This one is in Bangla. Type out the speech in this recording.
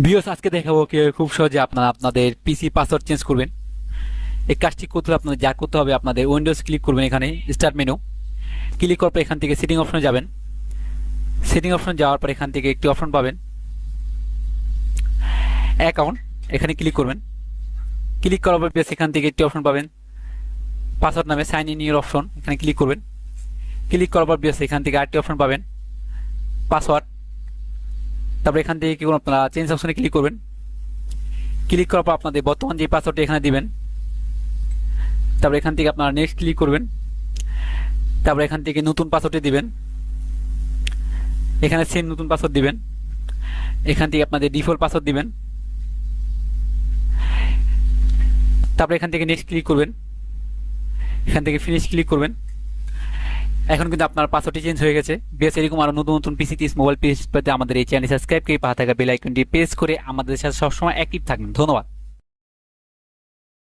বিওস আজকে দেখাবো কি খুব সহজে আপনারা আপনাদের পিসি পাসওয়ার্ড চেঞ্জ করবেন। এই কাজটি করতে হলে আপনাদের যা করতে হবে, আপনাদের উইন্ডোজ ক্লিক করবেন, এখানে স্টার্ট মেনু ক্লিক করার পর এখান থেকে সেটিং অপশনে যাবেন। সেটিং অপশন যাওয়ার পর এখান থেকে একটি অপশন পাবেন অ্যাকাউন্ট, এখানে ক্লিক করবেন। ক্লিক করার পর এখান থেকে একটি অপশন পাবেন পাসওয়ার্ড নামে সাইন ইন ইউর অপশন, এখানে ক্লিক করবেন। ক্লিক করার পর এখান থেকে আরেকটি অপশন পাবেন পাসওয়ার্ড। তারপর এখান থেকে কি করুন, আপনারা চেঞ্জ অপশনে ক্লিক করবেন। ক্লিক করার পর আপনাদের বর্তমান যে পাসওয়ার্ডটি এখানে দিবেন। তারপর এখান থেকে আপনারা নেক্সট ক্লিক করবেন। তারপর এখান থেকে নতুন পাসওয়ার্ডটি দিবেন, এখানে সেম নতুন পাসওয়ার্ড দিবেন। এখান থেকে আপনাদের ডিফল্ট পাসওয়ার্ড দিবেন। তারপর এখান থেকে নেক্সট ক্লিক করবেন, এখান থেকে ফিনিশ ক্লিক করবেন। এখন কিন্তু আপনার পাসওয়ার্ডটি চেঞ্জ হয়ে গেছে। বেশ এরকম আরো নতুন নতুন পিসি মোবাইল পিসি পেতে আমাদের এই চ্যানেল সাবস্ক্রাইব করে পাশে থাকা বেল আইকনটি প্রেস করে আমাদের সাথে সবসময় অ্যাক্টিভ থাকবেন। ধন্যবাদ।